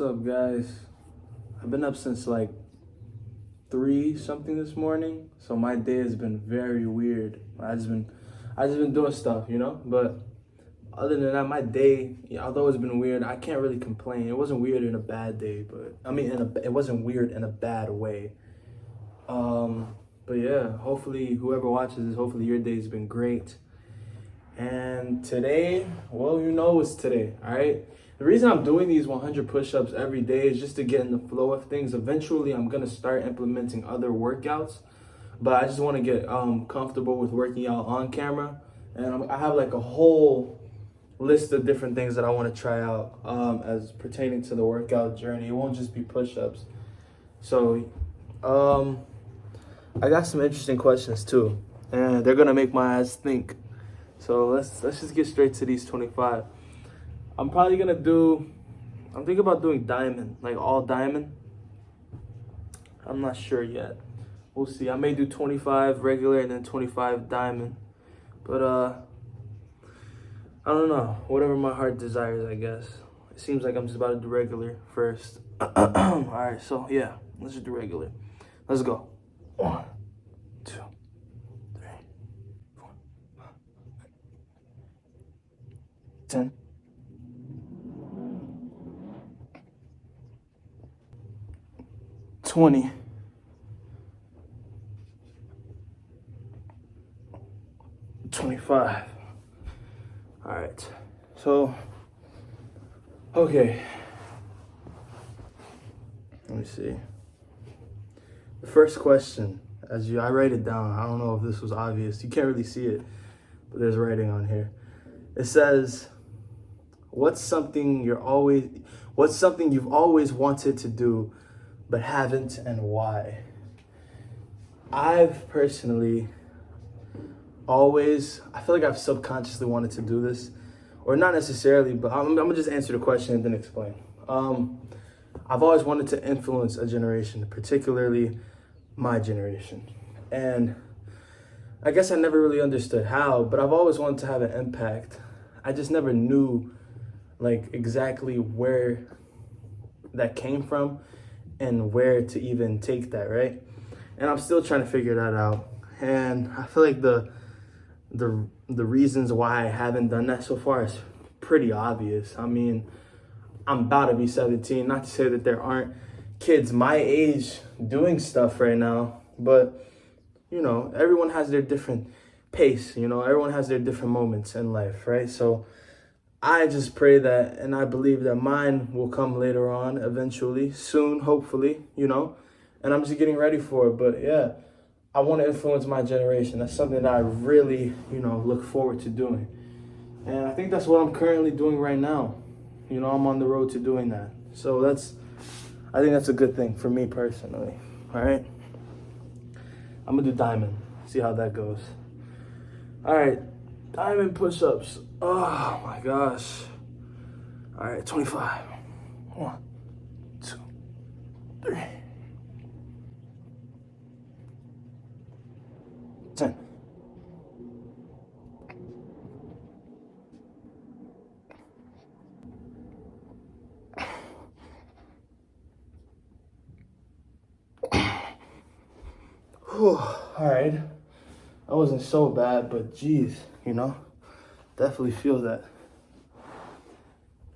What's up, guys? I've been up since like 3 something this morning, so my day has been very weird. I just been doing stuff, But other than that, my day, although it's been weird, I can't really complain. It wasn't weird in a bad day, but I mean, it wasn't weird in a bad way. But yeah, hopefully whoever watches this, hopefully your day's been great. And today, well, it's today, all right? The reason I'm doing these 100 push-ups every day is just to get in the flow of things. Eventually, I'm going to start implementing other workouts, but I just want to get comfortable with working out on camera. And I have like a whole list of different things that I want to try out as pertaining to the workout journey. It won't just be push-ups. So, I got some interesting questions too, and they're going to make my ass think. So let's just get straight to these 25. I'm thinking about doing diamond, like all diamond. I'm not sure yet. We'll see. I may do 25 regular and then 25 diamond. But I don't know. Whatever my heart desires, I guess. It seems like I'm just about to do regular first. All right, so yeah, let's just do regular. Let's go. 1, 2, 3, 4, 5, 10. 20. 25. All right. So, okay. Let me see. The first question, I write it down. I don't know if this was obvious. You can't really see it, but there's writing on here. It says, what's something you've always wanted to do but haven't, and why? I've personally I feel like I've subconsciously wanted to do this, or not necessarily, but I'm gonna just answer the question and then explain. I've always wanted to influence a generation, particularly my generation. And I guess I never really understood how, but I've always wanted to have an impact. I just never knew like exactly where that came from and where to even take that, right? And I'm still trying to figure that out. And I feel like the reasons why I haven't done that so far is pretty obvious. I mean, I'm about to be 17. Not to say that there aren't kids my age doing stuff right now, but everyone has their different pace. Everyone has their different moments in life, right? So I just pray that, and I believe that mine will come later on, eventually, soon, hopefully, and I'm just getting ready for it. But yeah, I want to influence my generation. That's something that I really, look forward to doing. And I think that's what I'm currently doing right now. I'm on the road to doing that. So I think that's a good thing for me personally. All right. I'm going to do diamond. See how that goes. All right. Diamond push-ups. Oh my gosh. All right. 25. 1, 2, 3. 10. 'All right. That wasn't so bad, but geez, definitely feel that.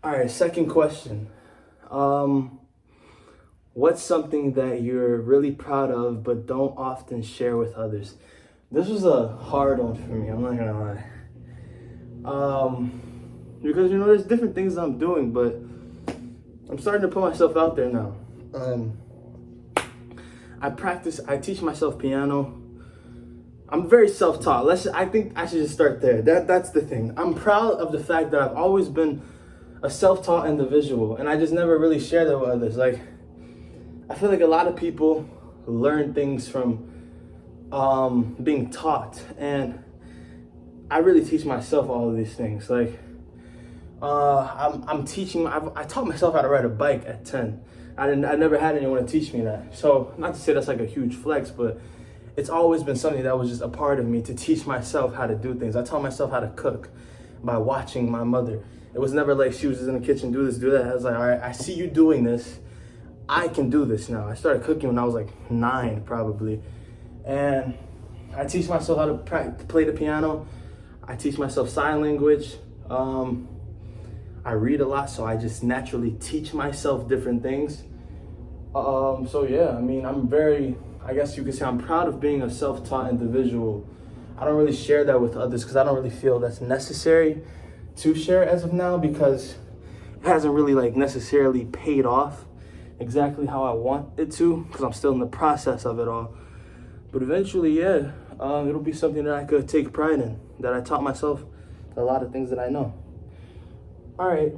All right, second question. What's something that you're really proud of but don't often share with others? This was a hard one for me, I'm not gonna lie. Because there's different things I'm doing, but I'm starting to put myself out there now. I teach myself piano. I'm very self-taught. I think I should just start there. That's the thing. I'm proud of the fact that I've always been a self-taught individual, and I just never really shared that with others. Like, I feel like a lot of people learn things from being taught, and I really teach myself all of these things. Like, I taught myself how to ride a bike at 10. I never had anyone to teach me that. So not to say that's like a huge flex, but it's always been something that was just a part of me, to teach myself how to do things. I taught myself how to cook by watching my mother. It was never like she was just in the kitchen, do this, do that. I was like, all right, I see you doing this. I can do this now. I started cooking when I was like 9 probably. And I teach myself how to play the piano. I teach myself sign language. I read a lot, so I just naturally teach myself different things. So yeah, I mean, I guess you could say I'm proud of being a self-taught individual. I don't really share that with others because I don't really feel that's necessary to share as of now, because it hasn't really like necessarily paid off exactly how I want it to, because I'm still in the process of it all. But eventually, yeah, it'll be something that I could take pride in, that I taught myself a lot of things that I know. All right,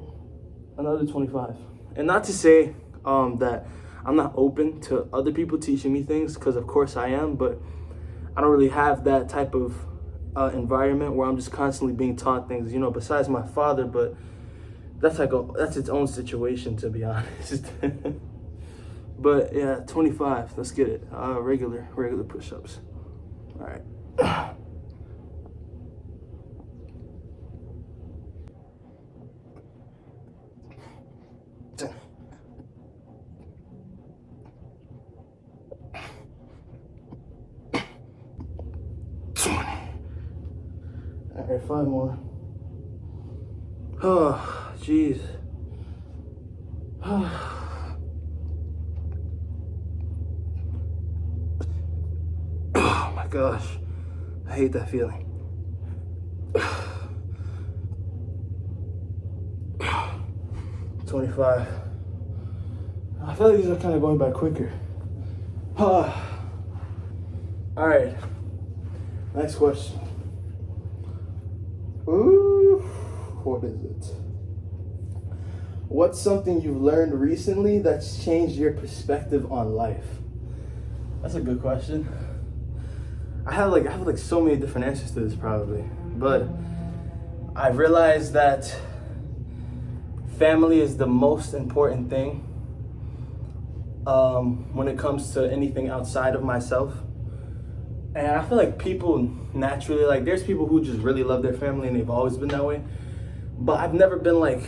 another 25. And not to say that I'm not open to other people teaching me things, because of course I am, but I don't really have that type of environment where I'm just constantly being taught things, you know, besides my father, but that's its own situation, to be honest. But yeah, 25, let's get it. Regular push-ups. All right. All right, 5 more. Oh, jeez. Oh my gosh, I hate that feeling. 25. I feel like these are kind of going by quicker. All right, next question. Ooh, what is it? What's something you've learned recently that's changed your perspective on life? That's a good question. I have like so many different answers to this probably, but I realized that family is the most important thing when it comes to anything outside of myself. And I feel like people naturally, like there's people who just really love their family and they've always been that way. But I've never been like,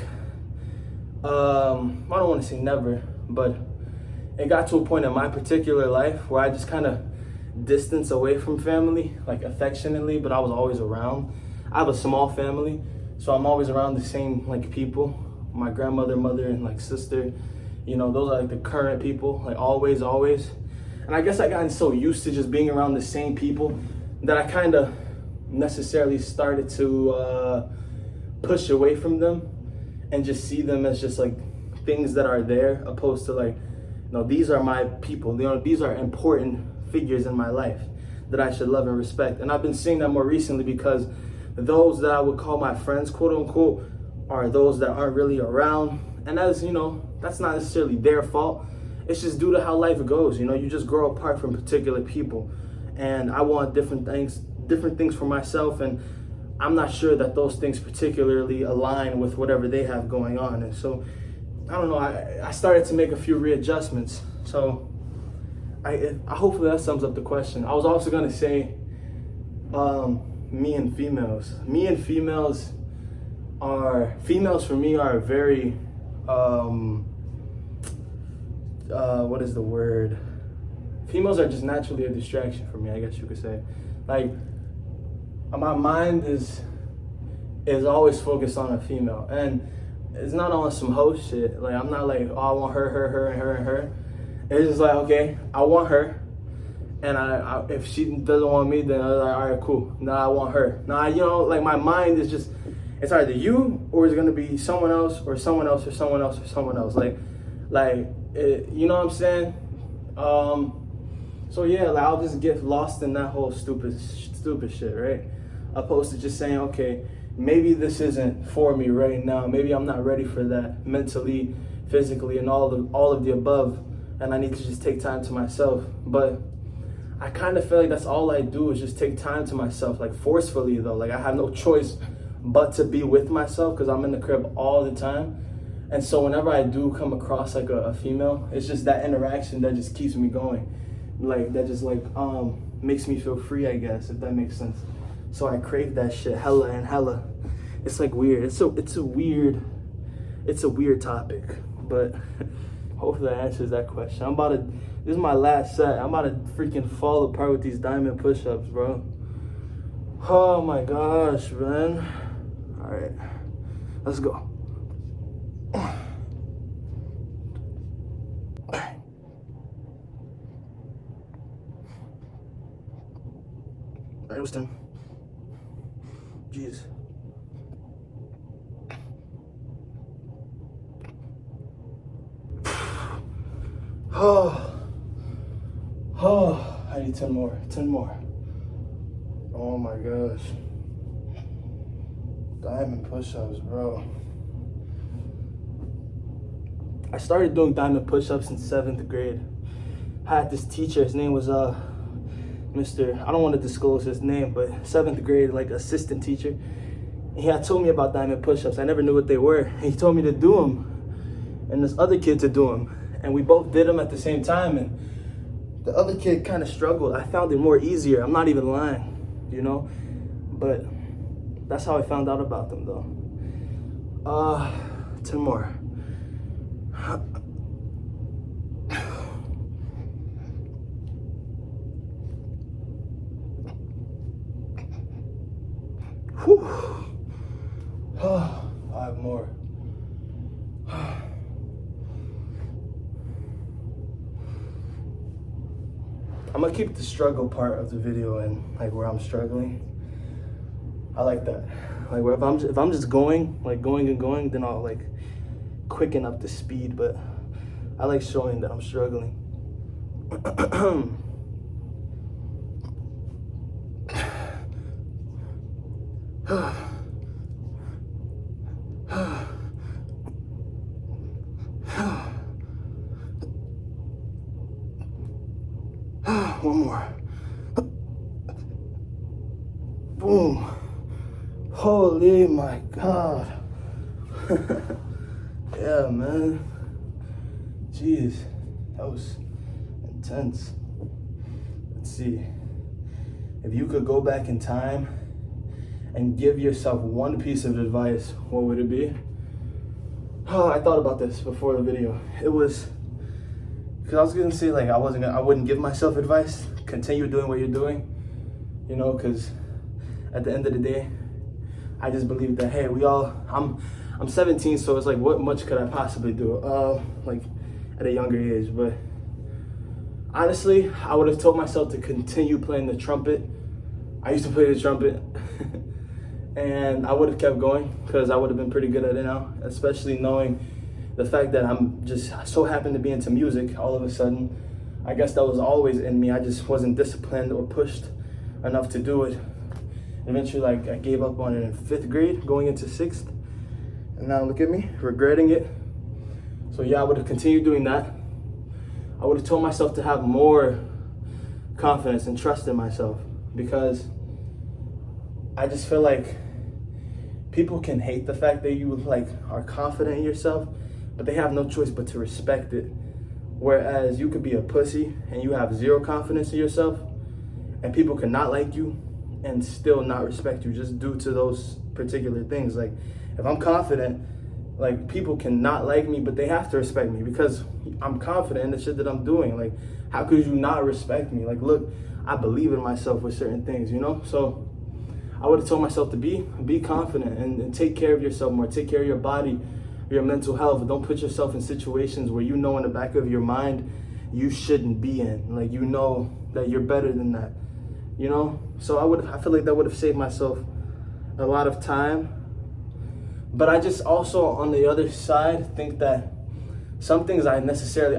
I don't want to say never, but it got to a point in my particular life where I just kind of distanced away from family, like affectionately, but I was always around. I have a small family, so I'm always around the same like people. My grandmother, mother, and like sister, you know, those are like the current people, like always. And I guess I gotten so used to just being around the same people that I kind of necessarily started to push away from them and just see them as just like things that are there, opposed to like, no, these are my people. You know, these are important figures in my life that I should love and respect. And I've been seeing that more recently because those that I would call my friends, quote unquote, are those that aren't really around. And as you know, that's not necessarily their fault. It's just due to how life goes. You know, you just grow apart from particular people. And I want different things for myself. And I'm not sure that those things particularly align with whatever they have going on. And so, I don't know, I started to make a few readjustments. So, I hopefully that sums up the question. I was also gonna say, me and females for me are very, what is the word? Females are just naturally a distraction for me, I guess you could say. Like, my mind is always focused on a female, and it's not on some hoe shit. Like, I'm not like, oh, I want her. It's just like, okay, I want her, and I if she doesn't want me, then I'm like, all right, cool. Now I want her. Now, you know, like my mind is just, it's either you or it's gonna be someone else or someone else or someone else or someone else. You know what I'm saying? So yeah, like I'll just get lost in that whole stupid shit, right? Opposed to just saying, okay, maybe this isn't for me right now. Maybe I'm not ready for that mentally, physically, and all of the above, and I need to just take time to myself. But I kind of feel like that's all I do is just take time to myself, like forcefully though. Like I have no choice but to be with myself because I'm in the crib all the time. And so whenever I do come across like a female, it's just that interaction that just keeps me going. Like that just like makes me feel free, I guess, if that makes sense. So I crave that shit hella and hella. it's like weird. It's a weird topic, but hopefully that answers that question. This is my last set. I'm about to freaking fall apart with these diamond push-ups, bro. Oh my gosh, man. All right, let's go. All right, it was 10. Jeez. I need 10 more. 10 more. Oh my gosh. Diamond push-ups, bro. I started doing diamond push-ups in 7th grade. I had this teacher, his name was Mr. I don't want to disclose his name, but 7th grade, like assistant teacher. He had told me about diamond push-ups. I never knew what they were. He told me to do them, and this other kid to do them. And we both did them at the same time, and the other kid kind of struggled. I found it more easier. I'm not even lying, you know? But that's how I found out about them, though. 10 more. Whew. 5 more. I'm gonna keep the struggle part of the video and like where I'm struggling. I like that. Like where if I'm just going and going, then I'll like quicken up the speed. But I like showing that I'm struggling. One more. Boom. Holy my God. Yeah, man. Jeez, that was intense. Let's see. If you could go back in time and give yourself one piece of advice, what would it be? Oh, I thought about this before the video. It was, because I was gonna say like I wouldn't give myself advice. Continue doing what you're doing, you know, because at the end of the day, I just believe that, hey, I'm 17, so it's like, what much could I possibly do, like at a younger age? But honestly, I would have told myself to continue playing the trumpet. I used to play the trumpet, and I would have kept going because I would have been pretty good at it now, especially knowing the fact that I'm just so happen to be into music all of a sudden. I guess that was always in me. I just wasn't disciplined or pushed enough to do it. Eventually, like, I gave up on it in 5th grade, going into 6th. And now look at me, regretting it. So yeah, I would have continued doing that. I would have told myself to have more confidence and trust in myself, because I just feel like people can hate the fact that you like are confident in yourself, but they have no choice but to respect it. Whereas you could be a pussy and you have zero confidence in yourself, and people cannot like you and still not respect you just due to those particular things. Like, if I'm confident, like, people cannot like me, but they have to respect me because I'm confident in the shit that I'm doing. Like, how could you not respect me? Like, look, I believe in myself with certain things, you know? So I would have told myself to be confident and take care of yourself more, take care of your body, your mental health. Don't put yourself in situations where you know in the back of your mind you shouldn't be in. Like, you know that you're better than that, you know? So I feel like that would have saved myself a lot of time. But I just also, on the other side, think that some things I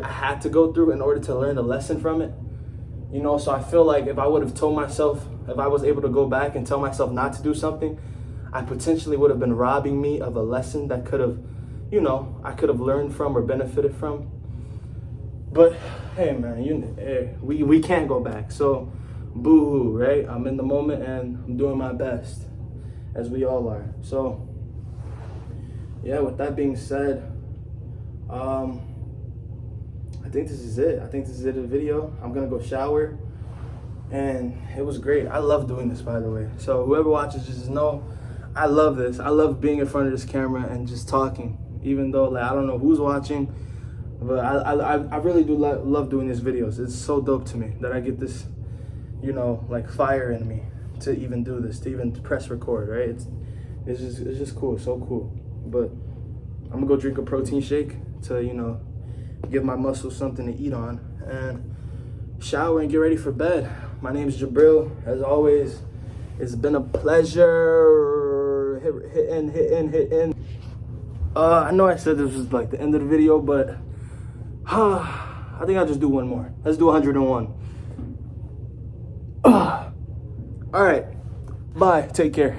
had to go through in order to learn a lesson from it, you know? So I feel like if I would have told myself, if I was able to go back and tell myself not to do something, I potentially would have been robbing me of a lesson that could have, you know, I could have learned from or benefited from. But hey, man, we can't go back. So boo-hoo, right? I'm in the moment and I'm doing my best, as we all are. So yeah, with that being said, I think this is it. I think this is it of the video. I'm gonna go shower, and it was great. I love doing this, by the way. So whoever watches, just know I love this. I love being in front of this camera and just talking, even though like I don't know who's watching, but I really do love doing these videos. It's so dope to me that I get this, you know, like fire in me to even do this, to even press record, right? It's just cool, so cool. But I'm gonna go drink a protein shake to, you know, give my muscles something to eat on, and shower and get ready for bed. My name is Jabril. As always, it's been a pleasure. Hit in. I know I said this was like the end of the video, but I think I'll just do one more. Let's do 101. All right. Bye. Take care.